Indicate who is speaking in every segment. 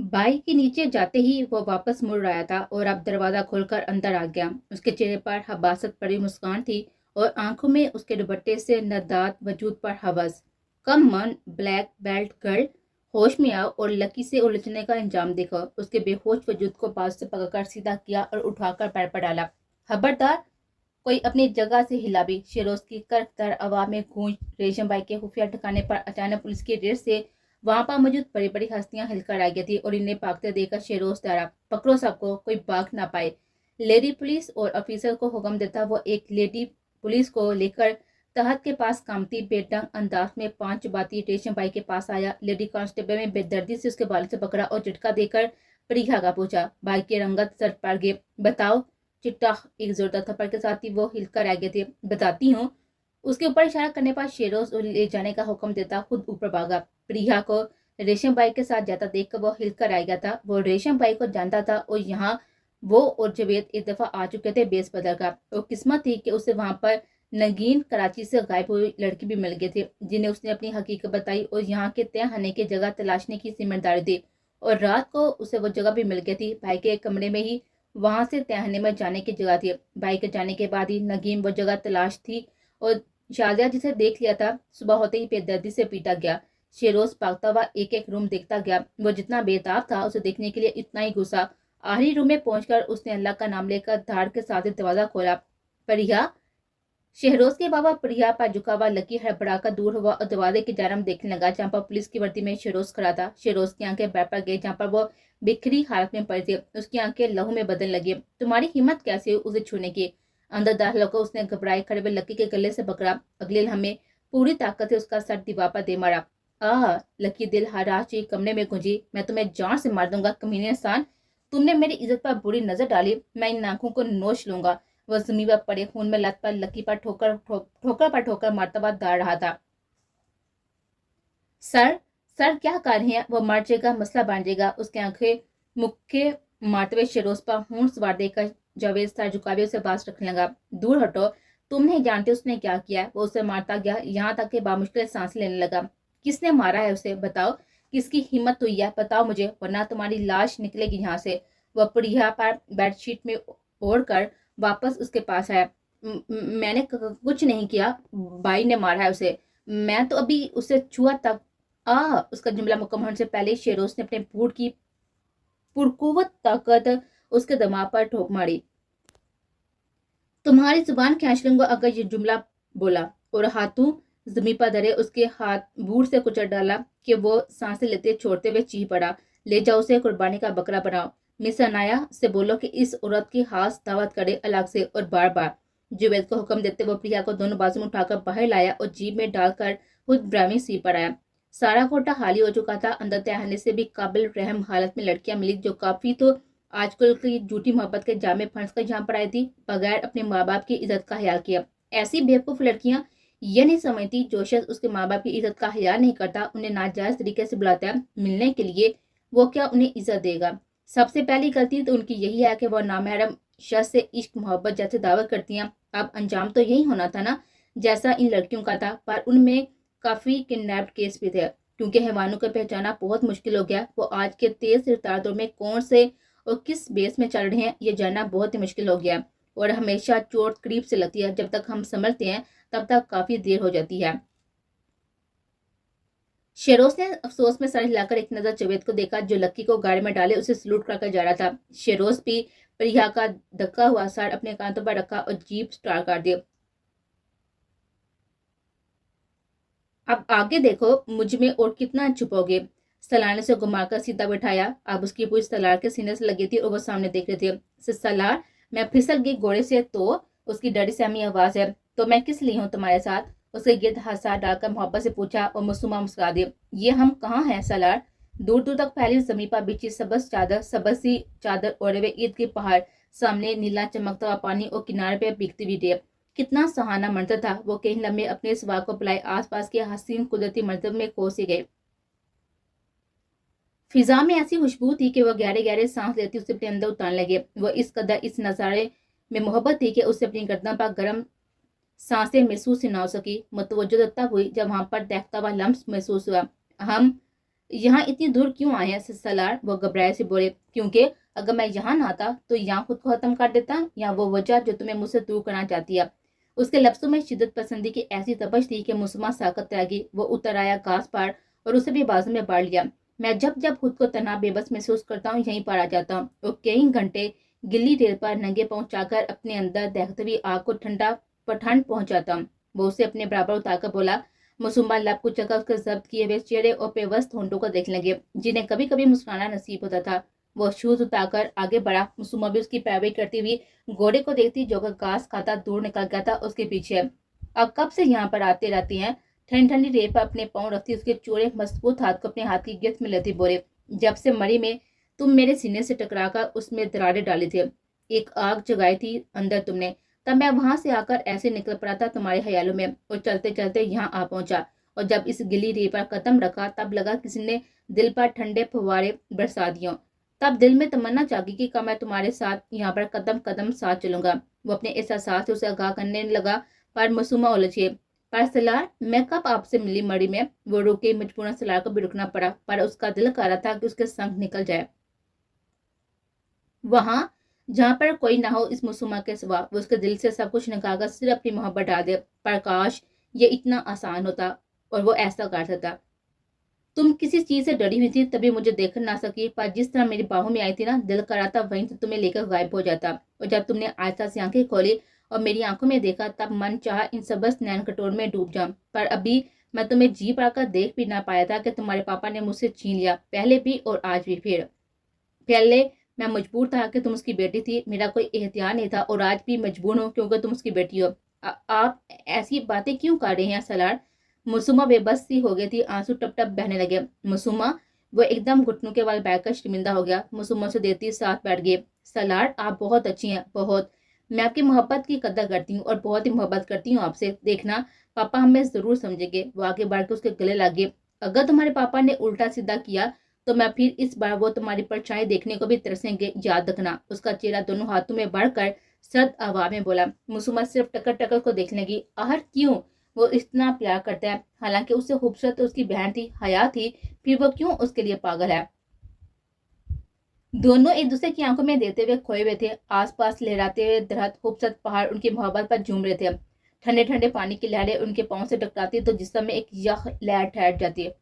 Speaker 1: Bike के नीचे जाते ही वो वापस मुड़ रहा था और अब दरवाजा खोलकर अंदर आ गया। उसके चेहरे पर हबासत भरी मुस्कान थी और आंखों में उसके दुपट्टे से नदात वजूद पर हवस। कम मन ब्लैक बेल्ट गर्ल, होश में आओ और लकी से उलझने का अंजाम देखो। उसके बेहोश वजूद को बाजू से पकड़कर सीधा किया और उठाकर पैर पर डाला। खबरदार कोई अपनी जगह से हिला भी। शेरोज की करकदार आवाज में गूंज। रेशम बाई के खुफिया ठिकाने पर अचानक पुलिस की रेड से वहां पर मौजूद बड़ी बड़ी हस्तियां हिलकर आ गई थी और इन्हें भागते देखकर शेरोज डरा। पकड़ो सबको, कोई भाग ना पाए। लेडी पुलिस और ऑफिसर को हुक्म देता वो एक लेडी पुलिस को लेकर तहत के पास कामती बेढंग अंदाज में 5 बाती रेशम बाई के पास आया। लेडी कांस्टेबल ने बेदर्दी से उसके बाल से पकड़ा और झटका देकर परीक्षा का पूछा। बाई की रंगत सर पड़ गई। बताओ। चिट्टा एक जोरदार थप्पड़ के साथ ही वो हिलकर आ गए थे। बताती हूँ। उसके ऊपर इशारा करने पर शेरोज ले जाने का हुक्म देता खुद ऊपर भागा। प्रिया को रेशम बाई के साथ जाता देखकर वो हिलकर आ गया था। वो रेशम बाई को जानता था और यहाँ वो और जवेद एक दफा आ चुके थे बेस बदल का। वो किस्मत थी कि उसे वहां पर नगीन कराची से गायब हुई लड़की भी मिल गए थे जिन्हें उसने अपनी हकीकत बताई और यहाँ के तय होने की जगह तलाशने की जिम्मेदारी दी। और रात को उसे वो जगह भी मिल गई थी। भाई के एक कमरे में ही वहां से तहने में जाने की जगह थी। भाई के जाने के बाद ही नगीन वो जगह तलाश थी और शाजिया जिसे देख लिया था सुबह होते ही बेदर्दी से पीटा गया। शेरोज भागता हुआ एक एक रूम देखता गया। वो जितना बेताब था उसे देखने के लिए इतना ही गुस्सा। आखिरी रूम में पहुंचकर उसने अल्लाह का नाम लेकर धाड़ के साथ दरवाजा खोला। परिया। शहरोज के बाबा प्रिया पर झुका हुआ लकी हड़बड़ाकर दूर हुआ और दरवाजे की जानब देखने लगा जहाँ पर पुलिस की वर्दी में शहरोज खड़ा था। शहरोज की आंखें बैठ पर गई जहाँ पर वो बिखरी हालत में पड़ी थी। उसकी आंखें लहू में बदलने लगी। तुम्हारी हिम्मत कैसे हुई उसे छूने की? अंदर दाखिल होकर उसने घबराए खड़े हुए लकी के गले से पकड़ा। अगले लम्हे पूरी ताकत से उसका सर दीवार पर दे मारा। लकी दिल हराश कमरे में गूंजी। मैं तुम्हें जान से मार दूंगा कमीने इंसान। तुमने मेरी इज्जत पर बुरी नजर डाली, मैं इन आंखों को नोच लूंगा। वह जमीन पर पड़े खून में लत पर लकी पर ठोकर मारता हुआ दौड़ रहा था। सर, सर क्या कर रहे हैं? वो मर जाएगा, मसला बन जाएगा। उसकी आंखें मुक्के मारते हुए शरोज पर हूं सवार देकर जावेद सर झुकावे उसे बात रखने लगा। दूर हटो, तुम नहीं जानते उसने क्या किया। वो उसे मारता गया यहाँ तक कि बामुश्किल सांस लेने लगा। किसने मारा है उसे? बताओ, किसकी हिम्मत हुई है? बताओ मुझे, वरना तुम्हारी लाश निकलेगी यहाँ से। वह प्रिया पर बेडशीट में ओढ़ कर वापस उसके पास आया। मैंने कुछ नहीं किया, भाई ने मारा है उसे। मैं तो अभी उसे छुआ तक। उसका जुमला मुकम्मल होने से पहले शेरोज ने अपने बूट की पुरकुवत ताकत उसके दिमाग पर ठोक मारी। तुम्हारी जुबान खींच लूंगा अगर ये जुमला बोला। और हाथों जमीन पर धरे उसके हाथ बूट से कुचल डाला कि वो सांसें लेते छोड़ते हुए चीख पड़ा। ले जाओ उसे, कुर्बानी का बकरा बनाओ। मिस अनाया से बोलो कि इस औरत की हाथ दावत करे अलग से और बार बार। जुवैद को हुक्म देते वो प्रिया को दोनों बाजू में उठाकर बाहर लाया और जीप में डालकर खुद ब्राह्मी सी पर आया। सारा कोटा खाली हो चुका था। अंदर तहने से भी काबिल रहम हालत में लड़कियां मिली जो काफी तो आजकल की झूठी मोहब्बत के जामे फंस कर यहाँ पर आई थी बगैर अपने माँ बाप की इज्जत का ख्याल किया। ऐसी बेवकूफ लड़कियां ये नहीं समझती जो शख्स उसके माँ बाप की इज्जत का ख्याल नहीं करता उन्हें नाजायज तरीके से बुलाता है मिलने के लिए, वो क्या उन्हें इज्जत देगा? सबसे पहली गलती तो उनकी यही है कि वो नामहरम शख्स से इश्क मोहब्बत जैसे दावा करती हैं। अब अंजाम तो यही होना था ना जैसा इन लड़कियों का था, पर उनमें काफी किडनैप्ड केस भी थे। क्योंकि हैवानों को पहचाना बहुत मुश्किल हो गया। वो आज के तेज रफ्तार दौर में कौन से और किस बेस में चल रहे हैं ये जानना बहुत ही मुश्किल हो गया। और हमेशा चोट करीब से लगती है। जब तक हम समझते हैं तब तक काफी देर हो जाती है। शेरोज ने अफसोस में सर हिलाकर एक नजर जवेद को देखा जो लक्की को गाड़ी में डाले उसे सलूट कर जा रहा था। शेरोज भी प्रिया का धक्का हुआ सर अपने कांधों पर रखा और जीप स्टार्ट कर दी। अब आगे देखो मुझ में और कितना छुपोगे। सलार ने उसे घुमाकर सीधा बैठाया। अब उसकी पूछ सलार के सीने से लगी थी और वो सामने देख रही थी। सलार, मैं फिसल गई घोड़े से तो उसकी डरी सहमी आवाज है। तो मैं किस लिए हूँ तुम्हारे साथ? उसके गिर्द हाथ डालकर मोहब्बत से पूछा और मासूमा मुस्कुरा दी। ये हम कहाँ हैं सलार? दूर दूर तक फैली जमीन पर बिछी सबज सी चादर ओढ़े हुए ईद के पहाड़, सामने नीला चमकता हुआ पानी और किनारे पे बिकती हुई रेत। कितना सुहाना मंजर था। वो कई लम्हे अपने सवा को बुलाए आसपास के हसीन कुदरती मंजर में खो सी गए। फिजा में ऐसी खुशबू थी कि वह गहरे गहरे सांस लेती उसे अपने अंदर उतारने लगे। वह इस कदर इस नजारे में मोहब्बत थी कि उसे अपनी गर्दन पर गर्म सांसें महसूस ही ना हो सकी। मुतवज्जो तब हुई जब वहां पर देखता हुआ लम्स महसूस हुआ। हम यहाँ इतनी दूर क्यों आए हैं सलार? वो घबराए से बोले, क्योंकि अगर मैं यहाँ ना आता तो यहाँ खुद को खत्म कर देता, या वो वजह जो तुम्हें मुझसे दूर करना चाहती है। उसके लफ्जों में शिद्दत पसंदी की ऐसी तपश थी कि मुसम्मा साकत रह गई। वो उतर आया घास पर और उसे भी बाजू में बांध लिया। मैं जब जब खुद को तन्हा बेबस महसूस करता हूँ यहीं पर आ जाता हूँ और कई घंटे गिल्ली रेल पर नंगे पाँव चाकर अपने अंदर दहकती हुई आग को ठंड पहुंचाता हूँ। वो उसे अपने बराबर उतारकर बोला। मुसम्मा लब को चकर उसके जब्त किए हुए चेहरे और पेवस्त होंठों को देखने लगे, जिन्हें कभी कभी मुस्कुराना नसीब होता था। वो शूज उतारकर आगे बढ़ा। मुसम्मा भी उसकी पैरवी करती हुई घोड़े को देखती जो घास खाता दूर निकल गया था उसके पीछे। अब कब से यहाँ पर आते रहती हैं? ठंडी ठंडी रेत पर अपने पाँव रखती उसके चौड़े मजबूत हाथ को अपने हाथ की गिरफ्त में लेती बोले, जब से मरी में तुम मेरे सीने से टकराकर उसमें दरारें डाली थी, एक आग जगाई थी अंदर तुमने, तब मैं वहां से आकर ऐसे निकल पड़ा था तुम्हारे ख्यालों में और चलते चलते यहाँ आ पहुंचा। और जब इस गिली रेत पर कदम रखा तब लगा किसी ने दिल पर ठंडे फव्वारे बरसा दिए। तब दिल में तमन्ना जागी कि मैं तुम्हारे साथ यहाँ पर कदम कदम साथ चलूंगा। वो अपने इस एहसास से उसे आगाह करने लगा, पर मासूमा उलझे। पर सलार, मैं कब आपसे मिली मरी में? वो रुके। मजबूरन सलार को भी रुकना पड़ा, पर उसका दिल कर रहा था कि उसके संग निकल जाए वहां जहां पर कोई ना हो इस मासूमा के सिवा। वो उसके दिल से सब कुछ निकालकर सिर्फ अपनी मोहब्बत डाल दे। पर काश ये इतना आसान होता और वो ऐसा कर सकता। तुम किसी चीज से डरी हुई थी तभी मुझे देख ना सकी, पर जिस तरह मेरी बाहों में आई थी ना, दिल कर रहा था वहीं से तुम्हें लेकर गायब हो जाता। और जब तुमने आहिस्ता से आंखें खोली और मेरी आंखों में देखा तब मन चाहा इन सबस नैन कटोर में डूब जाऊं। पर अभी मैं तुम्हें जी पाकर देख भी ना पाया था कि तुम्हारे पापा ने मुझसे छीन लिया, पहले भी और आज भी। फिर पहले मैं मजबूर था कि तुम उसकी बेटी थी, मेरा कोई एहतियार नहीं था, और आज भी मजबूर हूँ क्योंकि तुम उसकी बेटी हो। आप ऐसी बातें क्यों कर रहे हैं सलार? मासूमा बेबस सी हो गई थी, आंसू टप टप बहने लगे। मासूमा, वो एकदम घुटनों के बल बैठकर शर्मिंदा हो गया। मासूमा से देती साथ बैठ गए। सलार, आप बहुत अच्छी हैं, बहुत। मैं आपकी मोहब्बत की कदर करती हूँ और बहुत ही मोहब्बत करती हूँ आपसे। देखना पापा हमें जरूर समझेंगे। वो आगे बढ़ के उसके गले लगे। अगर तुम्हारे पापा ने उल्टा सीधा किया तो मैं फिर इस बार वो तुम्हारी परछाई देखने को भी तरसेंगे, याद रखना। उसका चेहरा दोनों हाथों में बढ़कर सर्द आवाज में बोला। मासूमा सिर्फ टकर टकर को देखने लगी। आहर क्यों? वो इतना प्यार करता है, हालांकि उससे खूबसूरत तो उसकी बहन थी, हया थी, फिर वो क्यों उसके लिए पागल है? दोनों एक दूसरे की आंखों में देते हुए खोए हुए थे। आसपास लहराते हुए दरख्त, खूबसूरत पहाड़ उनकी मोहब्बत पर झूम रहे थे। ठंडे ठंडे पानी की लहरें उनके पांव से टकराती तो जिस्म में एक यख लहर ठहर जाती है।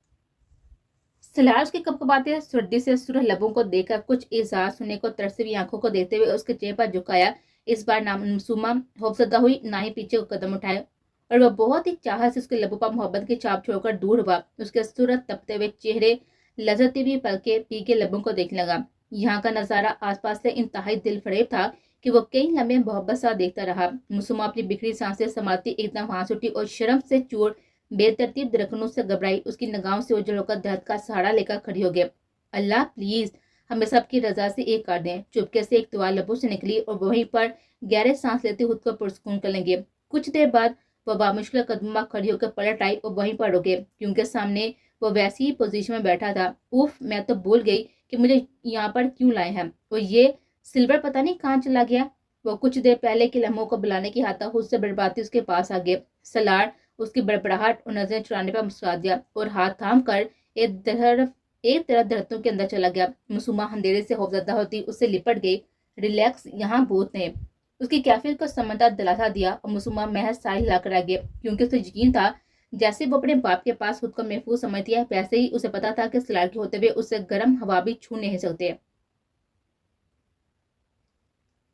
Speaker 1: सलार उसके कपकपाते सुर्दी से सुरह लबों को देखकर कुछ एहसास सुनने को तरसी हुई आंखों को देखते हुए उसके चेहरे पर झुकाया। इस बार ना मासूमा खौफजदा हुई ना ही पीछे को कदम उठाए, और वह बहुत ही चाहत से उसके लबों पर मोहब्बत की छाप छोड़कर दूर हुआ। उसके सूरत तपते हुए चेहरे, लजती हुई पलके, पीके लबों को देखने लगा। यहाँ का नजारा आसपास से इंतहाई दिल फरेब था कि वो कई लम्हे मोहब्बत सा देखता रहा। मासूमा अपनी बिखरी सांसें संभालती एकदम हाथ उठी और शर्म से चूर बेतरतीब दरकनों से घबराई उसकी निगाहों से उजल होकर दर्द का सहारा लेकर खड़ी हो गए। अल्लाह प्लीज हमें सबकी रजा से एक कर दें। चुपके से एक दुआ लबों से निकली और वहीं पर गहरे सांस लेते खुद को पुरस्कून कर लेंगे। कुछ देर बाद वह बामुश्किल कदम खड़ी होकर पलट आई और वहीं पर रुके, क्योंकि सामने वो वैसी ही पोजीशन में बैठा था। उफ, मैं तो भूल गई कि मुझे यहाँ पर क्यों लाए हैं। और ये सिल्वर पता नहीं कहाँ चला गया। वो कुछ देर पहले के लम्हों को बुलाने की हाथा खुद से बर्बादी उसके पास आ गए। सलार उसकी बड़बड़ाहट और नजरें चुराने पर मुस्कुरा दिया और हाथ थाम कर एक तरफ दरख्तों के अंदर चला गया। मासूमा अंधेरे से खौफजदा होती उससे लिपट गई। रिलैक्स, यहाँ भूत ने उसकी कैफियत को समझदार दिलासा दिया और मासूमा महज साहिल हिलाकर रह गया, क्योंकि उसे यकीन था जैसे वो अपने बाप के पास खुद को महफूज समझती है, वैसे ही उसे पता था कि सलार के होते हुए उससे गर्म हवा भी छू नहीं सकते।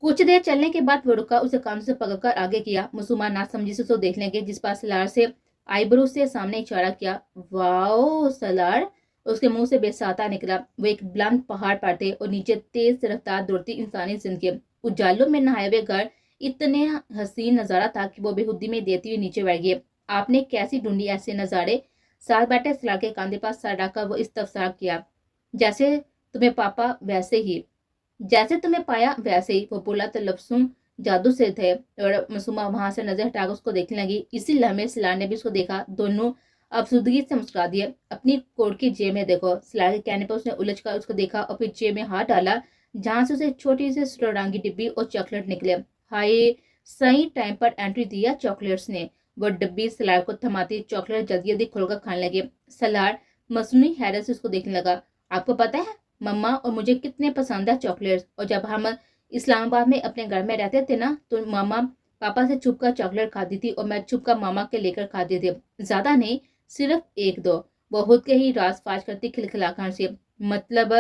Speaker 1: कुछ देर चलने के बाद वो रुका, उसे काम से पकड़कर आगे किया। मासूमा ना समझी से उसको देख लेंगे, जिस पर सलार से आईब्रो से सामने इशारा किया। वाओ सलार, उसके मुंह से बेसाता निकला। वो एक बुलंद पहाड़ पर थे और नीचे तेज रफ्तार दौड़ती इंसानी जिंदगी। उजालों में नहाए हुए घर इतने हसीन नजारा था कि वो बेखुदी में देती हुई नीचे बैठ गई। आपने कैसी ढूंढी ऐसे नजारे? साथ बैठे सलार के कांधे पास सर रखकर वो इस्तफसार किया। जैसे तुम्हें पापा वैसे ही, जैसे तुम्हें पाया वैसे ही, वो बोला तो लफ्जों जादू से थे। और मासूमा वहां से नजर हटाकर उसको देखने लगी। इसी लम्हे सलार ने भी उसको देखा। दोनों अफसुदगी से मुस्कुरा दिए। अपनी कोट की जेब में देखो। सलार के कहने पर उसने उलझ कर उसको देखा और फिर जेब में हाथ डाला, जहां से उसे छोटी सी सुरंगी डिब्बी और चॉकलेट निकले। हाय, सही टाइम पर एंट्री दिया चॉकलेट्स ने। वो डिब्बी सलार को थमाती चॉकलेट जल्दी जल्दी खोलकर खाने लगे। सलार, मसनूई हैरत से उसको देखने लगा। आपको पता है मम्मा और मुझे कितने पसंद है चॉकलेट्स, और जब हम इस्लामाबाद में अपने घर में रहते थे ना तो मामा पापा से छुप कर चॉकलेट खाती थी और मैं छुप कर मामा के लेकर खाती थी, ज्यादा नहीं, सिर्फ एक दो। बहुत के ही राज फाज करती खिलखिलाकर से। मतलब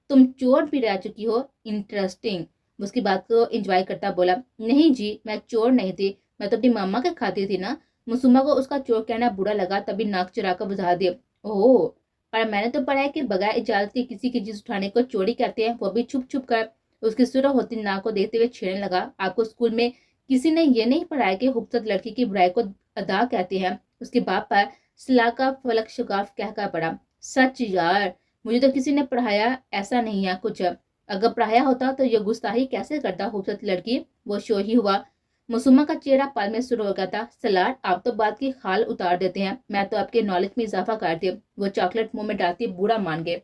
Speaker 1: तुम चोर भी रह चुकी हो, इंटरेस्टिंग। उसकी बात को एंजॉय करता बोला, नहीं जी मैं चोर नहीं थी, मैं तो अपनी मामा के खाती थी ना। मुसुमा को उसका चोर कहना बुरा लगा, तभी नाक चुरा कर बुझा दिया। ओह, पर मैंने तो पढ़ा है कि बगैर इजाजत के किसी की चीज उठाने को चोरी कहते हैं, वो भी छुप छुप कर। उसकी सुरह होती नाक को देखते हुए छेड़ने लगा, आपको स्कूल में किसी ने ये नहीं पढ़ाया कि खूबसूरत लड़की की बुराई को अदा कहते हैं। उसके बाप पर सलाह का फलक शुगाफ कहकर पड़ा। सच यार, मुझे तो किसी ने पढ़ाया ऐसा नहीं है कुछ। अगर पढ़ाया होता तो ये गुस्ताही कैसे करता खूबसूरत लड़की। वो शो ही हुआ। मसूमा का चेहरा पल में शुरू हो गया था। सलार, आप तो बात की खाल उतार देते हैं, मैं तो आपके नॉलेज में इजाफा करती। वो चॉकलेट मुंह में डालती बुरा मान गए।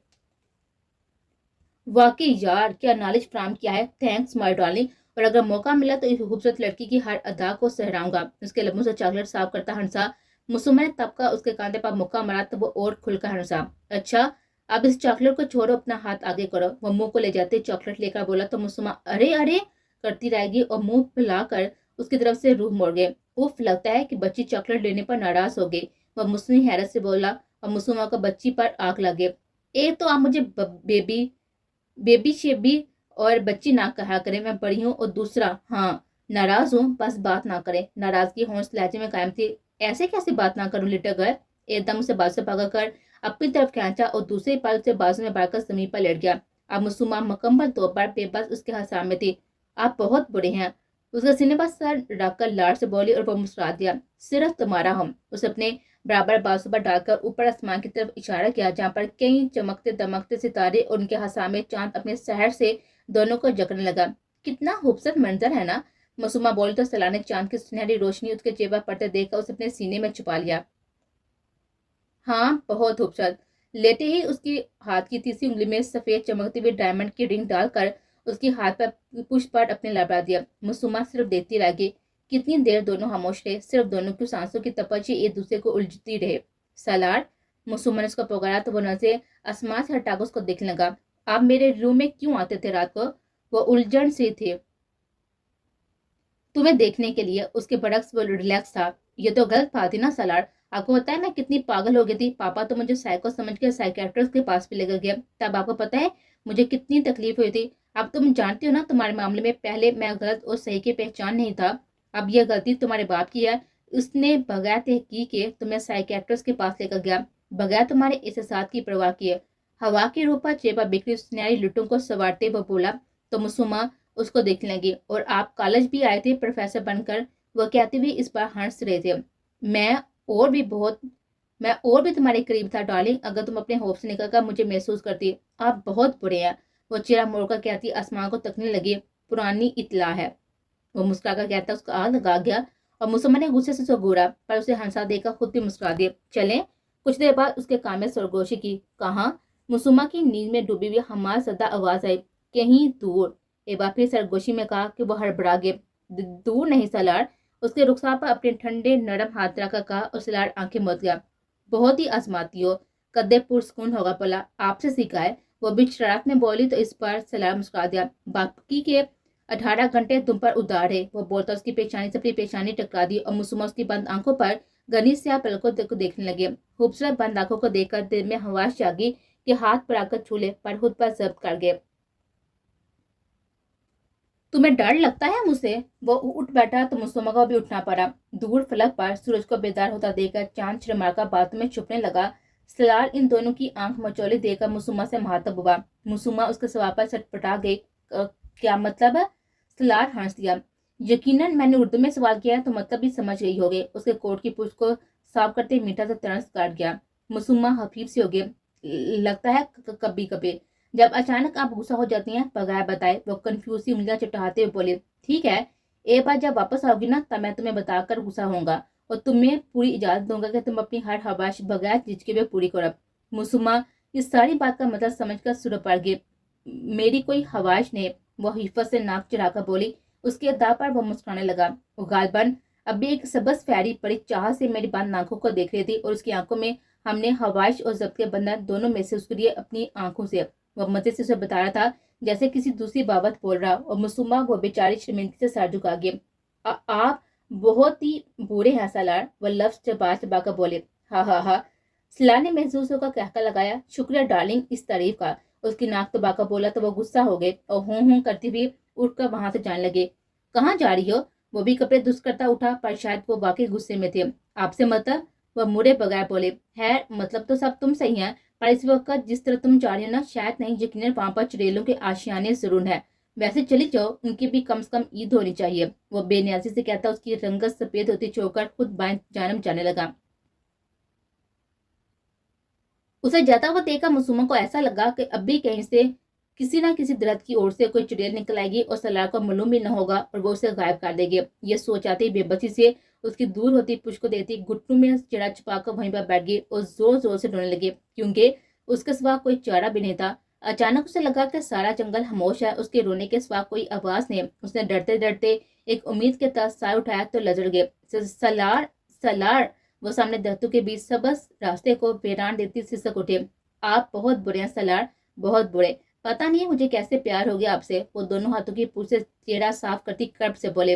Speaker 1: वाकई यार, क्या नॉलेज फ्राहम किया है, थैंक्स माय डार्लिंग। और अगर मौका मिला तो इस खूबसूरत लड़की की हर अदा को सहराऊंगा। उसके लबों से चॉकलेट साफ करता हंसा। मुसुमा ने तब का उसके कांधे पर मुक्का मारा तो वो और खुलकर हंसा। अच्छा, अब इस चॉकलेट को छोड़ो, अपना हाथ आगे करो। वो मुंह को ले जाते चॉकलेट लेकर बोला तो मुसुमा अरे अरे करती रहेगी और मुंह फैलाकर उसकी तरफ से रूह मोड़ गए। उफ, लगता है कि बच्ची चॉकलेट लेने पर नाराज हो गई। वह मुस्लिम हैरत से बोला और मुसुमा को बच्ची पर आग लगे। एक तो आप मुझे बेबी बेबी शेबी और बच्ची ना कहा करें, मैं बड़ी हूँ, और दूसरा हाँ नाराज हूँ, बस बात ना करें। नाराजगी होंश लहजे में कायम थी। ऐसे कैसे बात ना करूं लिटा घर। एकदम उसे बाजू से पकड़ कर अपनी तरफ खींचा और दूसरे पल से बाजू में बढ़कर जमीन पर लेट गया। अब मुसुमा मुकम्मल तौर पर बेबस उसके हाथ सामने थी। आप बहुत बुरे हैं, उसका सीने पर सर रखकर लाड़ से बोली और वो मुस्कुरा दिया। सिर्फ तुम्हारा हम। उसे अपने बराबर बाजू पर डालकर ऊपर आसमान की तरफ इशारा किया जहाँ पर कई चमकते दमकते सितारे और उनके हसामे चांद अपने शहर से दोनों को जगने लगा। कितना खूबसूरत मंजर है ना। मसूमा बोली तो सलाह ने चांद की सुनहरी रोशनी उसके चेहरे पर पड़ते देखकर उसे अपने सीने में छुपा लिया। हाँ बहुत खूबसूरत। लेते ही उसकी हाथ की तीसरी उंगली में सफेद चमकती हुई डायमंड की रिंग डालकर उसके हाथ पर पुष्प पर अपने लबड़ा दिया। मसूमा सिर्फ देखती रह गई। कितनी देर दोनों खामोश रहे, सिर्फ दोनों की सांसों की तपस्या एक दूसरे को उलझती रहे। सलार, मसूमा ने उसको पुकारा तो वो नजर आसमान से हटाकर उसको देखने लगा। आप मेरे रूम में क्यों आते थे रात को। वो उलझन से थे। तुम्हें देखने के लिए। उसके बरक्स वो रिलैक्स था। ये तो गलत बात थी ना सलार। आपको पता है मैं कितनी पागल हो गई थी। पापा तो मुझे साइको समझ के साइकेट्रिस्ट के पास भी लेकर गया। तब आपको पता है मुझे कितनी तकलीफ हुई थी। अब तुम जानती हो ना, तुम्हारे मामले में पहले मैं गलत और सही की पहचान नहीं था। अब यह गलती तुम्हारे बाप की है। उसने बगैर तहकीक के तुम्हें साइकेट्रिस्ट के पास लेकर गया, बगैर तुम्हारे एहसास की परवाह किए। हवा के रूप पर चेपा बिखरी सुनहरी लुटों को सवारते हुए बोला तो मुसुमा उसको देखने लगी। और आप कॉलेज भी आए थे प्रोफेसर बनकर, वह कहते हुए इस बार हंस रहे थे। मैं और भी बहुत मैं और भी तुम्हारे करीब था डार्लिंग, अगर तुम अपने होप से निकलकर मुझे महसूस करती। आप बहुत बुरे हैं। वो चेहरा मोड़कर कहती आसमान को तकने लगी। पुरानी इतला है। वो मुस्कुराकर कहता उसको आग लगा गया और मुसम्मा ने गुस्से से उसको घूरा, पर उसे हंसा देकर खुद भी मुस्कुरा दिए। चले। कुछ देर बाद उसके कान में सरगोशी की। कहाँ। मुसम्मा की नींद में डूबी हुई हमार सदा आवाज आई। कहीं दूर। एक बार फिर सरगोशी में कहा कि वो हड़बड़ा गए। दूर नहीं सलार। उसके रुखसार पर अपने ठंडे नरम हाथ रखकर कहा और सलार आंखें मूंद गया। बहुत ही आजमाती हो, कदे पुरस्कून होगा भला, आपसे सीखा है। वो भी शरारत में बोली तो इस बार सलार मुस्कुरा दिया। बाकी के 18 घंटे तुम पर उदार है। वो बोलता उसकी पेशानी से अपनी पेशानी टकरा दी और मुसुमा उसकी बंद आंखों पर गनी से पलकों को देखने लगे। खूबसूरत बंद आंखों को देखकर दिल में हवास जागी कि हाथ पर आकर छूले, पर खुद पर जब्त कर गए। तुम्हें डर लगता है मुझसे। वो उठ बैठा तो मुसुमा को भी उठना पड़ा। दूर फलक पर सूरज को बेदार होता देखकर चांद शर्माकर बातों में छुपने लगा। सलार इन दोनों की आंख मचौली देकर मुसुमा से मुखातब हुआ। मुसुमा उसके सवाल पर चटपटा गई। क्या मतलब है। सलार हंस दिया। यकीनन मैंने उर्दू में सवाल किया तो मतलब भी समझ गई होगी। उसके कोट की पूछ को साफ करते मीठा सा तरस काट गया। मुसुमा हफीफ से हो गई। लगता है कभी कभी जब अचानक आप गुस्सा हो जाती हैं बगैर बताए। वो कंफ्यूज सी उंगलियां चटाते हुए बोले, ठीक है, एक बार जब वापस आओगी ना तब मैं तुम्हें बताकर गुस्सा होऊंगा और तुम्हें पूरी इजाजत दूंगा कि तुम अपनी हर हवाश बगैर झिझके हुए पूरी करो। मुसुमा इस सारी बात का मतलब समझकर सुर पड़ गई। मेरी कोई हवाश नहीं। वो हिफत से नाक चढ़ाकर बोली। उसके अदा पर वो मुस्कुराने लगा। वो गालबन अभी एक सबस फैरी बड़ी चाह से मेरी बंद आंखों को देख रही थी और उसकी आंखों में ہم نے حوائش اور ضبط کے بندھن دونوں محسوس کیے اپنی آنکھوں سے۔ وہ مزے سے اسے بتا رہا تھا جیسے کسی دوسری بابت بول رہا، اور معصومہ وہ بیچاری شرمندگی سے سر جھکا گئی۔ آپ بہت ہی برے ہیں سالار، وہ لفظ چبا چبا کر بولے۔ ہاں ہاں ہاں، سالار نے محسوس ہو کر کہکا لگایا۔ شکریہ ڈارلنگ اس تعریف کا۔ اس کی ناک دبا کر بولا تو وہ غصہ ہو گئے اور ہوں کرتی ہوئی اٹھ کر وہاں سے جانے لگے۔ کہاں جا رہی ہو؟ وہ بھی کپڑے درست کرتا اٹھا، پر شاید وہ واقعی غصے میں تھے۔ آپ سے مطلب؟ وہ مڑے بغیر بولے۔ خیر مطلب تو سب تم صحیح ہیں، پر اس وقت جس طرح تم جا رہی ہو نا، شاید نہیں، یقیناً وہاں پر چڑیلوں کے آشیانے ضرور ہیں۔ ویسے چلی جاؤ، ان کی بھی کم سے کم عید ہونی چاہیے، وہ بے نیازی سے کہتا اس کی رنگت سفید ہوتی چھوڑ کر خود بائیں جانب جانے لگا۔ اسے جاتا ہوا دیکھا معصومہ کو ایسا لگا کہ اب بھی کہیں سے کسی نہ کسی درخت کی اور سے کوئی چڑیل نکل آئے گی اور سالار کو معلوم بھی نہ ہوگا اور وہ اسے غائب کر دے گی۔ یہ سوچ آتے بے بسی سے اس کی دور ہوتی پشت کو دیکھتی گھٹنوں میں چڑا چھپا کر وہیں پر بیٹھ گئی اور زور زور سے رونے لگی، کیونکہ اس کے سوا کوئی چارہ بھی نہیں تھا۔ اچانک اسے لگا کہ سارا جنگل خاموش ہے، اس کے رونے کے سوا کوئی آواز نہیں۔ اس نے ڈرتے ڈرتے ایک امید کے تحت سائے اٹھایا تو لرز گئے۔ سالار سالار، وہ سامنے درختوں کے بیچ سبز راستے کو ویران دیتی سسک اٹھے۔ آپ بہت برے ہیں سالار، بہت برے۔ پتہ نہیں مجھے کیسے پیار ہو گیا آپ سے، وہ دونوں ہاتھوں کی پوچھ سے چہرہ صاف کرتی کرب سے بولے۔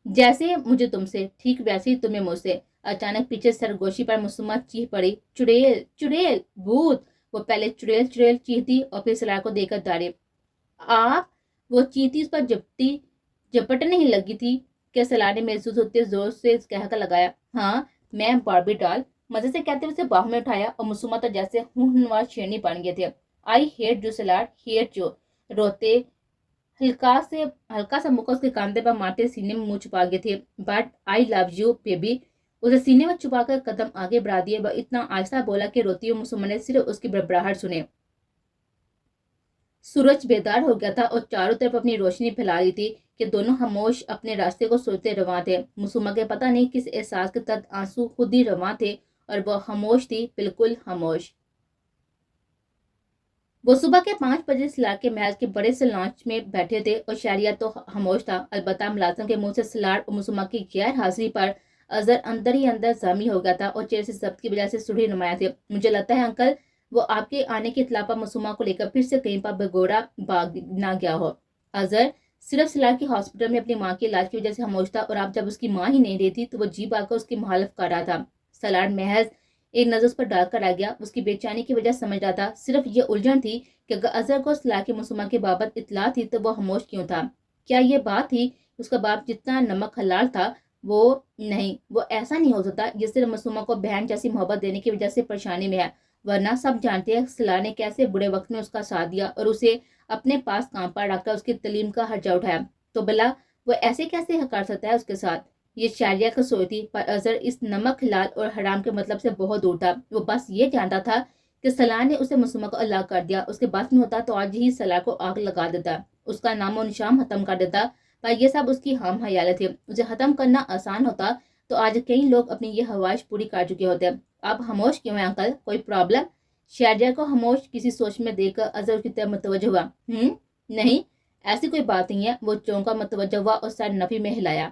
Speaker 1: جیسے مجھے تم سے، ٹھیک ویسے ہی تمہیں مجھ سے۔ اچانک پیچھے سرگوشی پر معصومہ چیخ پڑی، چڑیل چڑیل بھوت! وہ پہلے چڑیل چڑیل چیختی اور پھر سالار کو دیکھ کر داڑے۔ آپ! وہ چیختی اس پر جپٹنے ہی لگی تھی کہ سالار نے محسوس ہوتے زور سے کہکا لگایا۔ ہاں میں باربی ڈال، مزے سے کہتے ہوئے اسے باہوں میں اٹھایا اور معصومہ تو جیسے ہونہار شیرنی بن گئے تھے۔ I hate you Salar, hate you! روتے ہلکا سا مکہ اس کے کاندھے پر مارتے سینے میں منہ چھپا گئے تھے۔ But I love you baby! اسے سینے میں چھپا کر قدم آگے بڑھا دیے۔ وہ اتنا آہستہ بولا کہ روتی ہوئی معصومہ نے صرف اس کی بڑبڑاہٹ سنے۔ سورج بیدار ہو گیا تھا اور چاروں طرف اپنی روشنی پھیلا رہی تھی کہ دونوں خاموش اپنے راستے کو سوچتے رواں تھے۔ معصومہ کے پتہ نہیں کس احساس کے تحت آنسو خود ہی رواں تھے اور وہ خاموش تھی، بالکل خاموش۔ وہ صبح کے 5 بجے سالار کے محل کے بڑے سے لانچ میں بیٹھے تھے اور شہریار تو خاموش تھا، البتہ ملازم کے منہ سے سالار اور معصومہ کی غیر حاضری پر اظہر اندر ہی اندر زخمی ہو گیا تھا اور چہرے سے ضبط کی وجہ سے سرخی نمایاں تھے۔ مجھے لگتا ہے انکل وہ آپ کے آنے کی اطلاع پر معصومہ کو لے کر پھر سے کہیں پر بھگوڑا بھاگ نہ گیا ہو۔ اظہر صرف سالار کی ہاسپٹل میں اپنی ماں کے علاج کی وجہ سے خاموش تھا، اور اب جب اس کی ماں ہی نہیں رہی تھی تو وہ جی آ کر اس کی مخالف کر رہا تھا۔ سالار محض ایک نظر اس پر ڈال کر آ گیا۔ اس کی بے چینی کی وجہ سمجھ رہا تھا، صرف یہ الجھن تھی کہ اگر اظہر کو سالار کی معصومہ کے بابت اطلاع تھی تو وہ خاموش کیوں تھا؟ کیا یہ بات تھی اس کا باپ جتنا نمک حلال تھا؟ وہ نہیں، وہ ایسا نہیں ہو سکتا، یہ صرف معصومہ کو بہن جیسی محبت دینے کی وجہ سے پریشانی میں ہے، ورنہ سب جانتے ہیں سالار نے کیسے برے وقت میں اس کا ساتھ دیا اور اسے اپنے پاس کام پر رکھ کر اس کی تعلیم کا خرچہ اٹھایا، تو بلا وہ ایسے کیسے کر سکتا ہے اس کے ساتھ؟ یہ شاعریہ کا سوچ تھی، پر اظہر اس نمک حلال اور حرام کے مطلب سے بہت دور تھا۔ وہ بس یہ جانتا تھا کہ سالار نے اسے معصومہ کو اللہ کر دیا، اس کے بس میں ہوتا تو آج ہی سالار کو آگ لگا دیتا، اس کا نام و نشان ختم کر دیتا، پر یہ سب اس کی ہم خیالت تھی۔ اسے ختم کرنا آسان ہوتا تو آج کئی لوگ اپنی یہ خواہش پوری کر چکے ہوتے۔ اب خاموش کیوں ہیں انکل؟ کوئی پرابلم؟ شہریار کو خاموش کسی سوچ میں دیکھ کر اظہر کی طرف متوجہ ہوا۔ نہیں، ایسی کوئی بات نہیں ہے، وہ چونکا، متوجہ ہوا اور سر نفی میں ہلایا۔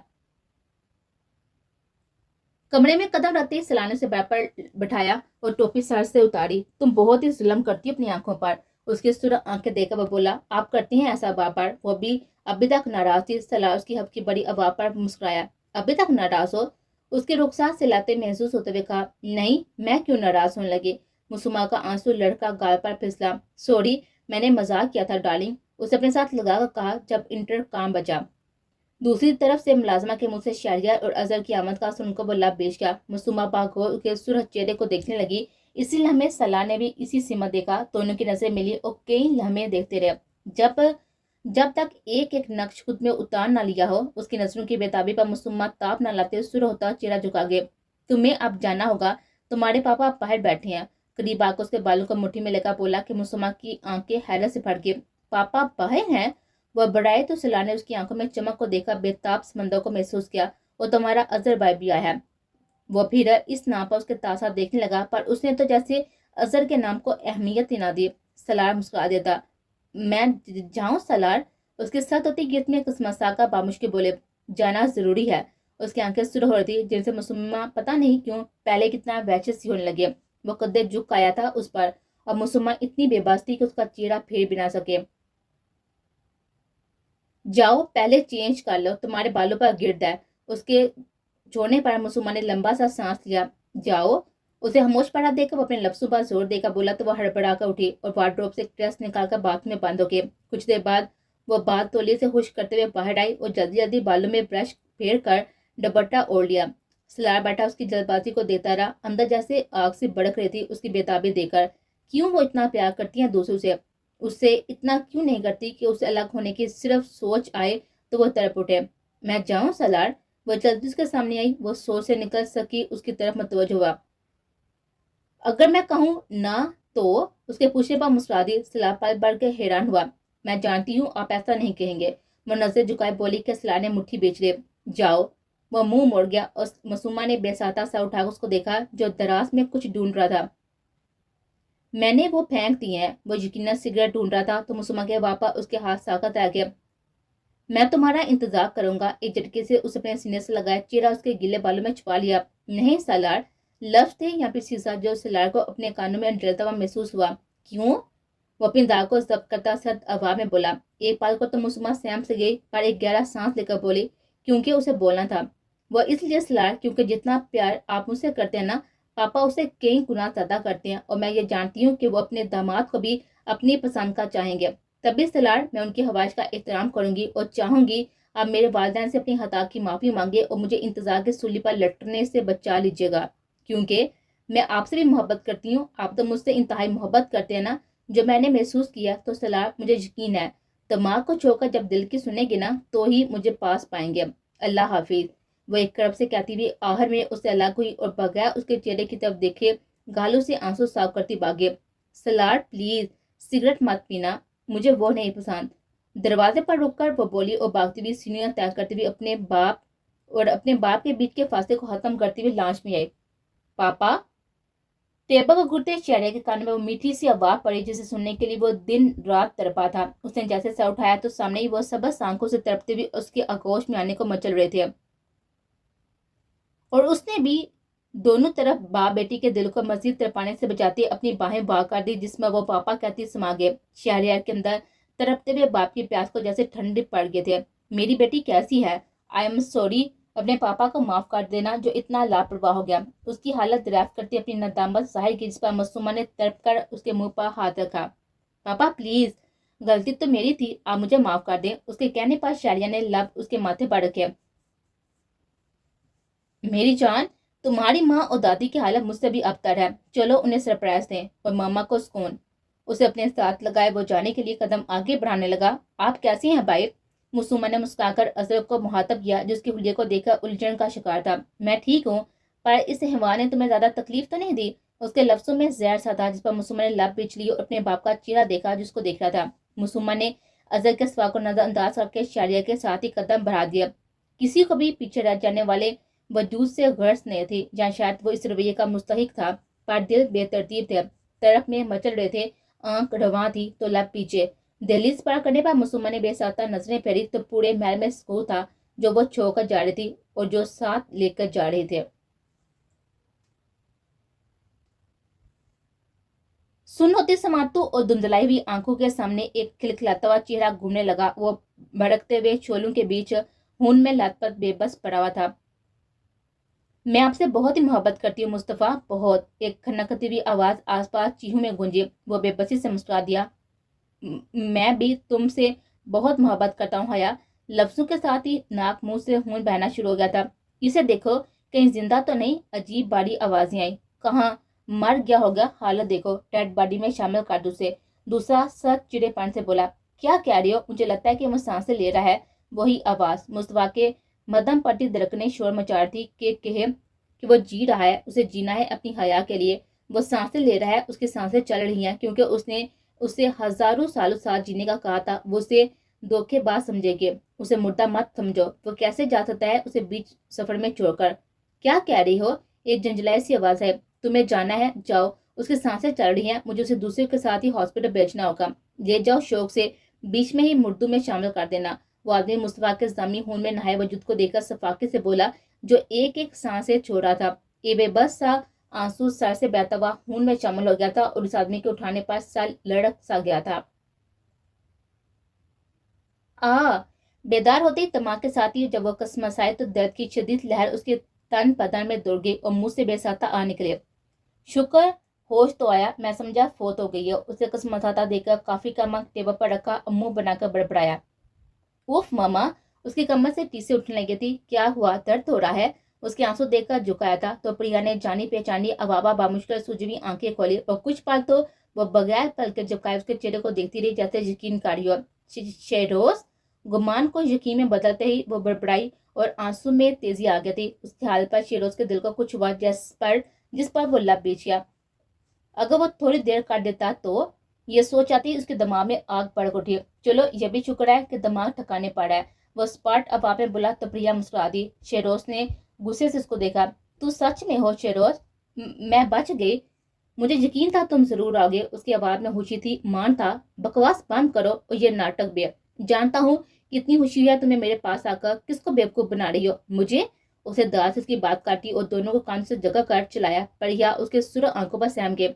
Speaker 1: کمرے میں قدم رکھتے ہی سالار نے اسے بیڈ پر بٹھایا اور ٹوپی سر سے اتاری۔ تم بہت ہی ظلم کرتی اپنی آنکھوں پر، اس کی سرخ آنکھیں دیکھ کر وہ بولا۔ آپ کرتی ہیں ایسا بار بار؟ وہ بھی ابھی تک ناراض تھی۔ سالار اس کی ہب کی بڑی آواز پر مسکرایا۔ ابھی تک ناراض ہو؟ اس کے رخسار سے لاتے محسوس ہوتے ہوئے کہا۔ نہیں، میں کیوں ناراض ہونے لگی؟ معصومہ کا آنسو لڑکا گال پر پھسلا۔ سوری، میں نے مذاق کیا تھا ڈارلنگ، اسے اپنے ساتھ لگا کر کہا جب انٹرکام بجا۔ دوسری طرف سے ملازمہ کے منہ سے شہریار اور اظہر کی آمد کا سن کر وہ لب بیچ گیا۔ معصومہ باغور کے سرخ چہرے کو دیکھنے لگی۔ اسی لمحے سالار نے بھی اسی سمت دیکھا، دونوں کی نظریں ملی اور کئی لمحے دیکھتے رہے۔ جب تک ایک ایک نقش خود میں اتار نہ لیا ہو، اس کی نظروں کی بےتابی پر معصومہ تاپ نہ لاتے سرخ ہوتا چہرہ جھکا گئے۔ تمہیں اب جانا ہوگا، تمہارے پاپا اب باہر بیٹھے ہیں، قریب آ کر اس کے بالوں کو مٹھی میں لے کر بولا کہ معصومہ کی آنکھیں حیرت سے پھٹ گئی۔ پاپا باہر ہیں؟ وہ بڑھائے تو سالار نے اس کی آنکھوں میں چمک کو دیکھا بے تاب سمندر کو محسوس کیا۔ اور تمہارا اظہر بھائی بھی آیا ہے؟ وہ پھر اس نام پر اس کے تاثر دیکھنے لگا، پر اس نے تو جیسے اظہر کے نام کو اہمیت ہی نہ دی۔ سالار مسکرا دیتا۔ میں جاؤں سالار؟ اس کے ساتھ ہوتی گیت میں قسمسا کا بامشکل بولے۔ جانا ضروری ہے، اس کی آنکھیں سرخ ہو رہی تھی جن سے مسمہ پتہ نہیں کیوں پہلے کتنا وحشت سی ہونے لگے. وہ قدے جھک آیا تھا اس پر اور مسمہ اتنی بے بس تھی کہ اس کا چہرہ پھیر بھی نہ سکے. جاؤ پہلے چینج کر لو, تمہارے بالوں پر گرد ہے. اس کے چھوڑنے پر مسمہ نے لمبا سا سانس لیا. جاؤ. اسے خاموش پڑا دیکھ کر وہ اپنے لفظوں پر زور دے کر بولا تو وہ ہڑبڑا کر اٹھی اور وارڈروب سے ایک ڈریس نکال کر باتھ میں بند ہو گئے. کچھ دیر بعد وہ بات تولیے سے خشک کرتے ہوئے باہر آئی اور جلدی جلدی بالوں میں برش پھیر کر دوپٹہ اوڑھ لیا. سلار بیٹھا اس کی جلد بازی کو دیتا رہا. اندر جیسے آگ سے بھڑک رہی تھی اس کی بےتابی دیکھ کر. کیوں وہ اتنا پیار کرتی ہیں دوسروں سے, اس سے اتنا کیوں نہیں کرتی کہ اسے الگ ہونے کی صرف سوچ آئے تو وہ تڑپ اٹھے. میں جاؤں سلار. وہ جلدی اس کے سامنے آئی. وہ سوچ سے نکل سکی اس کی طرف متوجہ ہوا. اگر میں کہوں نہ تو, اس کے پوچھنے پر مسکرا دی. سلار پل بڑھ کے حیران ہوا. میں جانتی ہوں آپ ایسا نہیں کہیں گے. وہ نظر جھکائے بولی کہ سلار نے مٹھی بیچ لے. جاؤ. وہ منہ موڑ گیا اور مسمہ نے بے ساتھ سا اٹھا کر اس کو دیکھا جو دراز میں کچھ ڈھونڈ رہا تھا. میں نے وہ پھینک دی ہیں. وہ یقیناً سگریٹ ڈھونڈ رہا تھا تو مسمہ کے واپس اس کے ہاتھ ساکت آ گیا. میں تمہارا انتظار کروں گا. ایک جھٹکے سے اس اپنے سینے سے لگایا چہرہ اس کے گیلے بالوں میں چھپا لیا. نہیں سالار. لفظ تھے یہاں پہ سیسا جو سالار کو اپنے کانوں میں ڈرتا ہوا محسوس ہوا. کیوں؟ وہ اپنی داغ کو ضبط کرتا سرد آواز میں بولا. ایک پال کو تو مسمہ سہم سے گئی پر ایک گہرا سانس لے کر بولی کیونکہ اسے بولنا تھا. وہ اس لیے سالار کیونکہ جتنا پیار آپ مجھ سے کرتے ہیں نا, پاپا اسے کئی گنا زیادہ کرتے ہیں اور میں یہ جانتی ہوں کہ وہ اپنے داماد کو بھی اپنی پسند کا چاہیں گے. تبھی سالار میں ان کی خواہش کا احترام کروں گی اور چاہوں گی آپ میرے والدین سے اپنی خطا کی معافی مانگے اور مجھے انتظار کی سولی پر لٹکنے سے بچا لیجیے گا, کیونکہ میں آپ سے بھی محبت کرتی ہوں. آپ تو مجھ سے انتہائی محبت کرتے ہیں نا. جو میں نے محسوس کیا تو سالار مجھے یقین ہے دماغ کو چھوڑ کر جب دل کی سنیں گے نا تو ہی مجھے پاس پائیں گے. اللہ حافظ. وہ ایک کرب سے کہتی ہوئی آخر میں اس سے الگ ہوئی اور بغیر اس کے چہرے کی طرف دیکھے گالوں سے آنسو صاف کرتی بھاگے. سالار پلیز سگریٹ مت پینا, مجھے وہ نہیں پسند. دروازے پر رک کر وہ بولی اور بھاگتی ہوئی سینیاں طے کرتی ہوئی اپنے باپ کے بیچ کے فاصلے کو ختم کرتی ہوئی لانچ میں آئی. پاپا. ٹیبل کو گرتے چہرے کے کان میں وہ میٹھی سی آواز پڑی جسے سننے کے لیے وہ دن رات تڑپا تھا. اس نے جیسے سر اٹھایا تو سامنے ہی وہ سبز آنکھوں سے تڑپتے ہوئے اس کے آغوش میں آنے کو مچل رہے تھے اور اس نے بھی دونوں طرف باپ بیٹی کے دل کو مزید تڑپانے سے بچاتے اپنی باہیں باغ کر دی جس میں وہ پاپا کہتی سما گئے. شہریار کے اندر تڑپتے ہوئے باپ کی پیاس کو جیسے ٹھنڈے پڑ گئے تھے. میری بیٹی کیسی ہے؟ I am sorry. اپنے پاپا کو معاف کر دینا جو اتنا لاپرواہ ہو گیا. اس کی حالت دریافت کرتی اپنی ندامت ظاہر کی جس پر مسمہ نے تڑپ کر اس کے منہ پر ہاتھ رکھا. پاپا پلیز, غلطی تو میری تھی, آپ مجھے معاف کر دیں. اس کے کہنے پر شہریار نے لب اس کے ماتھے پر رکھے. میری جان, تمہاری ماں اور دادی کی حالت مجھ سے بھی ابتر ہے. چلو انہیں سرپرائز دیں اور ماما کو سکون. اسے اپنے ساتھ لگائے وہ جانے کے لیے قدم آگے بڑھانے لگا. آپ کیسی ہیں بھائی؟ مسمہ نے مسکرا کر اظہر کو مخاطب کیا جس کے حلیے کو دیکھ کر الجھن کا شکار تھا. میں ٹھیک ہوں, پر اس حیوان نے تمہیں زیادہ تکلیف تو نہیں دی؟ اس کے لفظوں میں زہر سا تھا جس پر مسمہ نے لب بیچ لی اور اپنے باپ کا چہرہ دیکھا جس کو دیکھ رہا تھا. مسمہ نے اظہر کے سوال کو نظر انداز کر کے شہریار کے ساتھ ہی قدم بڑھا دیا. کسی کو بھی پیچھے رہ جانے والے وجود سے غرض نہیں تھی. جہاں شاید وہ اس رویے کا مستحق تھا پر دل بے ترتیب تھے, طرف میں مچل رہے تھے, آنکھ رواں تھی تو لب پیچھے. دہلیز پار کرنے پر مسمہ نے بے ساتھ نظریں پھیری تو پورے محل میں سکون تھا جو وہ چھوڑ کر جا رہی تھی اور جو ساتھ لے کر جا رہے تھے. سن ہوتی سماعتوں اور دھندلائی ہوئی آنکھوں کے سامنے ایک کھلکھلاتا ہوا چہرہ گھومنے لگا. وہ بھڑکتے ہوئے چھولوں کے بیچ خون میں لت پت بے بس پڑا ہوا تھا. میں آپ سے بہت ہی محبت کرتی ہوں مصطفیٰ, بہت. ایک کھنکتی ہوئی آواز آس پاس چیخوں میں گونجی. وہ بے بسی سے مسکرا دیا. میں بھی تم سے بہت محبت کرتا ہوں حیا. لفظوں کے ساتھ ہی ناک منہ سے خون بہنا شروع ہو گیا تھا. اسے دیکھو کہیں زندہ تو نہیں. عجیب باری آوازیں آئیں. کہاں مر گیا ہوگا, حالت دیکھو, ڈیڈ باڈی میں شامل کر دو اسے. دوسرا سخت چڑے پن سے بولا. کیا کہہ رہی ہو؟ مجھے لگتا ہے کہ وہ سانسیں لے رہا ہے. وہی آواز مصطفیٰ کے مدم پٹی درکنے شور مچا رہی تھی کہ وہ جی رہا ہے, اسے جینا ہے اپنی حیا کے لیے. وہ سانسیں لے رہا ہے, اس کی سانسیں چل رہی ہیں کیونکہ اس نے اسے ہزاروں سالوں ساتھ جینے کا کہا تھا. وہ اسے دھوکے باز سمجھے گے. اسے مردہ مت سمجھو. وہ کیسے جا سکتا ہے اسے بیچ سفر میں چھوڑ کر؟ کیا کہہ رہی ہو؟ ایک جھنجھلائی سی آواز ہے. تمہیں جانا ہے, جاؤ. اس کی سانسیں چل رہی ہیں, مجھے اسے دوسرے کے ساتھ ہی ہاسپٹل بھیجنا ہوگا. لے جاؤ, شوق سے بیچ میں ہی مردوں میں شامل کر دینا. वो आदमी मुस्तफा के ज़मी खून में नहाए वजूद को देखकर सफाके से बोला, जो एक एक सांसें छो रहा था। ये बेबस सा आंसू सर से बहता हुआ खून में शामिल हो गया था और उस आदमी के उठाने पर सर लड़क सा गया था। बेदार होते ही दिमाग के साथ ही जब वो कसमसाए तो दर्द की शदीद लहर उसके तन बदन में दौड़ गई और मुंह से बेसाता आ निकले। शुक्र होश तो आया, मैं समझा फोत हो गई है। उसे कसमसाता देखकर काफी का मग टेबल पर रखा और मुंह बनाकर बड़बड़ाया, उफ मामा। उसकी कमर से टीसे उठने लगी थी। क्या हुआ, दर्द हो रहा है? उसके आंसू देखकर झुकाया था तो प्रिया ने जानी पहचानी अवाबा बामुश्किल सूझी आंखें खोली और कुछ पल तो वो बगैर पल के झुकाए उसके चेहरे को देखती रही जैसे यकीन कारी हो। शेरोज। गुमान को यकीन में बदलते ही वो बड़बड़ाई और आंसू में तेजी आ गई थी। उसके हाल पर शेरोज के दिल को कुछ हुआ जिस पर वो लब बेच गया। अगर वो थोड़ी देर काट देता तो ये सोच आती उसके दिमाग में आग भड़क उठी। चलो ये भी शुक्र है कि दिमाग ठिकाने पड़ा है। वो स्पार्ट अब आप बोला तो प्रिया मुस्कुरा दी। शेरोज ने गुस्से से उसको देखा। तू सच में हो शेरोज? मैं बच गई। मुझे यकीन था तुम जरूर आओगे। उसकी आवाज में खुशी थी, मान था। बकवास बंद करो और ये नाटक भी। जानता हूँ कितनी खुशी है तुम्हें मेरे पास आकर। किसको बेवकूफ बना रही हो? मुझे? उसे दास इसकी बात काटी और दोनों को कान से जगह कर चलाया। प्रिया उसके सुर आंखों पर सहम गए।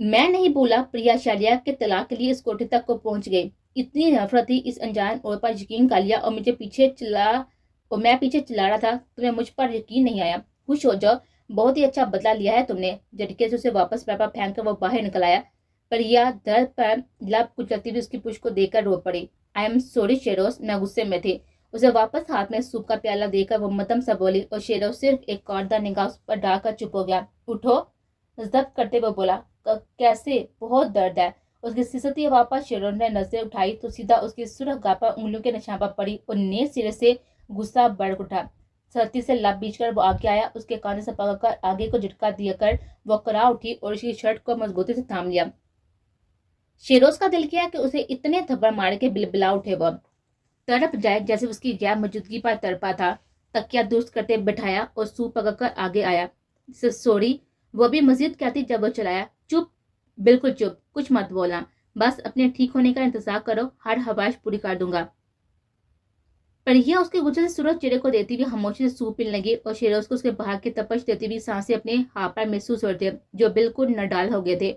Speaker 1: मैं नहीं बोला। प्रिया शालिया के तलाक के लिए इस कोठे तक को पहुंच गई। इतनी नफरत थी इस अनजान औरत पर यकीन कर लिया और मैं पीछे चिल्ला रहा था। तुम्हें मुझ पर यकीन नहीं आया? खुश हो जाओ, बहुत ही अच्छा बदला लिया है तुमने। झटके से उसे वापस पैपा फेंक कर वो बाहर निकल आया। प्रिया दर्द पर लब कुचलती हुई उसकी पुष्ट को देखकर रो पड़ी। आई एम सॉरी शेरोज, मैं गुस्से में थी। उसे वापस हाथ में सूप का प्याला देकर वो मदम सा बोली और शेरोज सिर्फ एक कौरदा निगाह उस पर डालकर चुप हो गया। उठो, जब्त करते हुए बोला। कैसे? बहुत दर्द है। उसकी सिसती आवाज पर शेरोज ने नजरें उठाई तो सीधा उसकी सुरख गाह पर उंगलियों के निशान पर पड़ी और नेक सिरे से गुस्सा बढ़ उठा। सर्दी से लब बीच कर वो आगे आया। उसके कानों से पकड़कर आगे को झटका दिया कर वो करा उठी और उसकी शर्ट को मजबूती से थाम लिया। शेरोज का दिल किया कि उसे इतने थप्पड़ मार के बिलबिला उठे। वो तड़प जाए जैसे उसकी गैर मौजूदगी पर तड़पा था। तकिया दुरुस्त करते बिठाया और सूप पकड़कर आगे आया। सॉरी, वो भी मजीद कहती जब वो चलाया। चुप, बिल्कुल चुप, कुछ मत बोलना। बस अपने ठीक होने का इंतजार करो, हर हवाश पूरी कर दूंगा। प्रिया उसके गुस्से से सूरज चेहरे को देती हुई खामोशी से सूप पीने लगी और शेरोज को उसके बाहर की तपश देती हुई सांसें अपने हाथ पर महसूस होते जो बिल्कुल नडाल हो गए थे।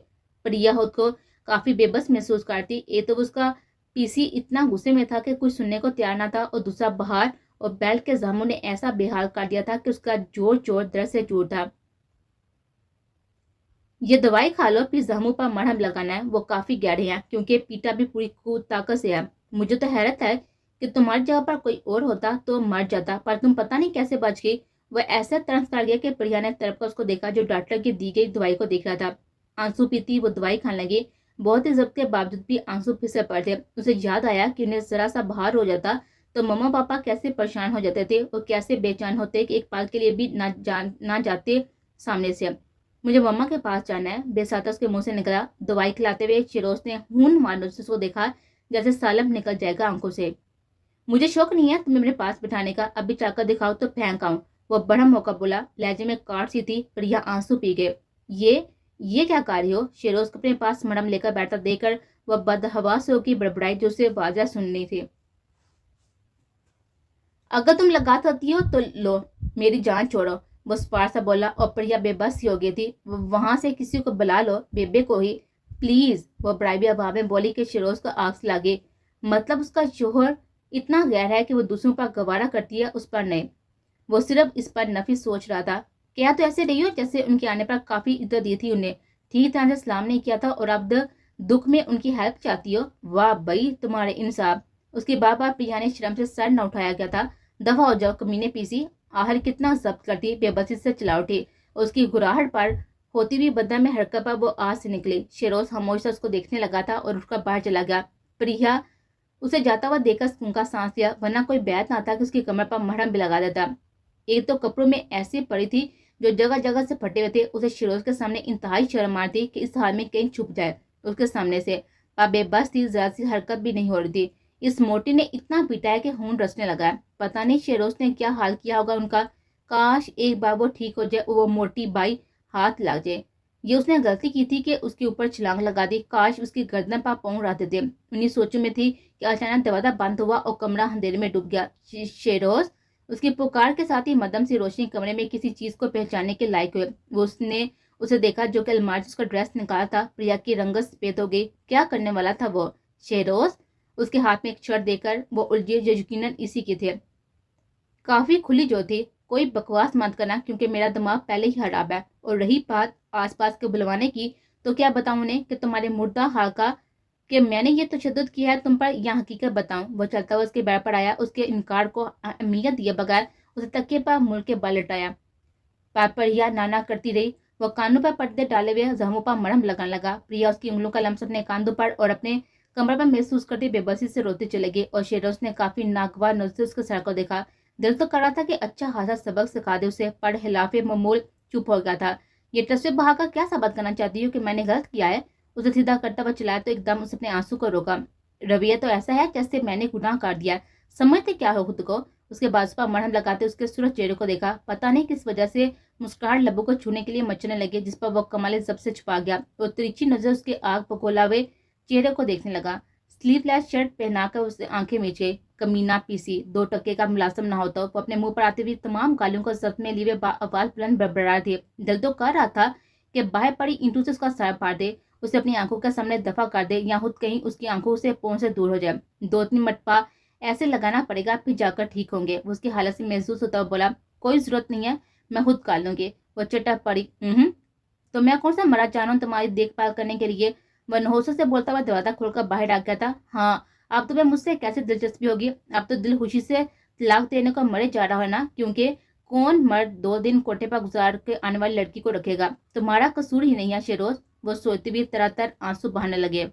Speaker 1: प्रिया खुद को काफी बेबस महसूस करती। एक तो उसका पीसी इतना गुस्से में था कि कुछ सुनने को तैयार न था और दूसरा बाहर और बेल्ट के जामों ने ऐसा बेहाल कर दिया था कि उसका जोर जोर दर्द से चूर था। ये दवाई खा लो, फिर जख्मों पर मरहम लगाना है। वो काफी गहरे हैं क्योंकि पीटा भी पूरी ताकत से है। मुझे तो हैरत है कि तुम्हारी जगह पर कोई और होता तो मर जाता, पर तुम पता नहीं कैसे बच गई। वह ऐसा तरस कर गया कि प्रिया ने तड़प कर उसको देखा जो डॉक्टर की दी गई दवाई को देख रहा था। आंसू पीती वो दवाई खाने लगी। बहुत ही जब्त के बावजूद भी आंसू फिर से पड़ते। उसे याद आया कि उन्हें जरा सा बाहर हो जाता तो मम्मा पापा कैसे परेशान हो जाते थे और कैसे बेचैन होते कि एक पल के लिए भी ना जाते सामने से। मुझे मम्मा के पास जाना है, बेसाता उसके मुंह से निकला। दवाई खिलाते हुए शिरोज ने खून मानो से उसको देखा जैसे सालम निकल जाएगा आंखों से। मुझे शौक नहीं है तुम्हें मेरे पास बिठाने का, अभी चाकर दिखाओ तो फेंक आऊं। वो बड़ा मौका बोला। लहजे में काट सी थी। प्रिया आंसू पी गए। ये क्या कर रही हो? शेरोज को अपने पास मरहम लेकर बैठा देकर वह बदहवास होकर बड़बड़ाई जो उसे वाजा सुननी थी। अगर तुम लगा सकती हो तो लो, मेरी जान छोड़ो। वो स्पार सा बोला और प्रिया बेबस ही हो गई थी। वहां से किसी को बुला लो, बेबे को ही प्लीज। वो बड़ाई आवाज में बोली कि शिरोज को आग से लगे। मतलब उसका शोहर इतना गहरा है कि वो दूसरों पर गवारा करती है, उस पर नहीं। वो सिर्फ इस पर नफी सोच रहा था। क्या तो ऐसे रही हो जैसे उनके आने पर काफी इज्जत दी थी उन्हें, ठीक तरह से सलाम नहीं किया था और अब दुख में उनकी हेल्प चाहती हो। वाह भाई तुम्हारे इंसाफ। उसकी बार बार प्रिया ने शर्म से सर न उठाया गया था। दफा हो जाओ कमीने पीसी। आहर कितना जब्त करती, बेबसी से चला उठी। उसकी घुराहट पर होती हुई बदन में हरकत पर वो आज से निकली। शेरोज खामोश से उसको देखने लगा था और उसका बाहर चला गया। प्रिया उसे जाता हुआ देखकर सूंघा सांस लिया, वरना कोई बैत ना था कि उसकी कमर पर मरहम भी लगा देता। एक तो कपड़ों में ऐसी पड़ी थी जो जगह जगह से फटे हुए थे। उसे शिरोज के सामने इंतहाई शर्म मारती कि इस हाल में कहीं छुप जाए उसके सामने से। अब बेबस थी, जरा सी हरकत भी नहीं हो रही थी। इस मोटी ने इतना पीटा है कि खून रसने लगा है। पता नहीं शेरोज ने क्या हाल किया होगा उनका। काश एक बार वो ठीक हो जाए, वो मोटी बाई हाथ लग जाए। یہ اس نے غلطی کی تھی کہ اس کے اوپر چھلانگ لگا دی. کاش اس کی گردن پر پاؤں رہتے تھے. انہیں سوچوں میں تھی کہ اچانک دروازہ بند ہوا اور کمرہ اندھیرے میں ڈوب گیا. شیروز. اس کی پکار کے ساتھ ہی مدھم سی روشنی کمرے میں کسی چیز کو پہچاننے کے لائق ہوئے. اس نے اسے دیکھا جو کہ الماری سے اس کا ڈریس نکالا تھا. پریا کی رنگت سفید ہو گئی. کیا کرنے والا تھا وہ؟ شیروز. اس کے ہاتھ میں ایک شرٹ دے کر وہ الجھے جو یقیناً اسی کے تھے. کافی کھلی جو تھی. کوئی بکواس مت کرنا کیونکہ میرا دماغ پہلے ہی خراب ہے. اور رہی بات آس پاس کے بلوانے کی تو کیا بتاؤں انہیں کہ تمہارے مردہ حال کا کہ میں نے یہ تشدد کیا ہے تم پر یا حقیقت بتاؤں. وہ چلتا ہوا اس کے بیڈ پر آیا. اس کے انکار کو اہمیت دیے بغیر اسے تکیے پر مڑ کے بال لٹایا. پریا نانا کرتی رہی. وہ کانوں پر پردے ڈالے ہوئے زخموں پر مرہم لگانے لگا. پریا اس کی انگلوں کا لمس اپنے کاندھوں پر اور اپنے کمر پر محسوس کرتی بے بسی سے روتے چلے گئے. اور شیروز نے کافی ناگوار نظر سے اس کے سر کو دیکھا. دل تو کر رہا تھا کہ اچھا خاصا سبق سکھا دے اسے، پر خلاف معمول چپ ہو گیا تھا. یہ تصویر بہا کر کیا ثابت کرنا چاہتی ہو کہ میں نے غلط کیا ہے؟ اسے سیدھا کرتا ہوا چلایا تو ایک دم اس اپنے آنسو کو روکا. رویہ تو ایسا ہے جیسے میں نے گناہ کر دیا. سمجھتے کیا ہو خود کو؟ اس کے بازو پر مرہم لگاتے اس کے سرخ چہرے کو دیکھا. پتہ نہیں کس وجہ سے مسکراہٹ لبوں کو چھونے کے لیے مچنے لگے جس پر وہ کمال ضبط سے چھپا گیا. وہ تریچی نظر اس کے آگ پگولا ہوئے چہرے کو دیکھنے لگا. سلیو لیس شرٹ پہنا کر اس نے آنکھیں میچے. کمینہ پیسی. 2 ٹکے کا ملازم نہ ہوتا. وہ اپنے منہ پر آتے ہوئے تمام گالیوں کو سب میں لیے آواز بلند بڑبڑا تھے. دل تو کر رہا تھا کہ باہر پڑی اینٹوں سے اس کا سر پھاڑ دے، اسے اپنی آنکھوں کے سامنے دفع کر دے یا خود کہیں اس کی آنکھوں سے پہنچ سے دور ہو جائے. 2-3 مرتبہ ایسے لگانا پڑے گا پھر جا کر ٹھیک ہوں گے. وہ اس کی حالت سے محسوس ہوتا ہوا بولا. کوئی ضرورت نہیں ہے، میں خود کر لوں گی. وہ چٹک پڑی. تو میں کون سا مرا جا رہا ہوں تمہاری دیکھ بھال کرنے کے لیے؟ وہ نحوست سے بولتا ہوا دروازہ کھول کر باہر آ گیا تھا. ہاں اب تمہیں مجھ سے کیسے دلچسپی ہوگی؟ اب تو دل خوشی سے طلاق دینے کو مرے جا رہا ہے نا، کیونکہ کون مرد 2 دن کوٹے پر گزار کے آنے والی لڑکی کو رکھے گا؟ تمہارا قصور ہی نہیں ہے شیروز. وہ سوچتے بھی تر آنسو بہانے لگے.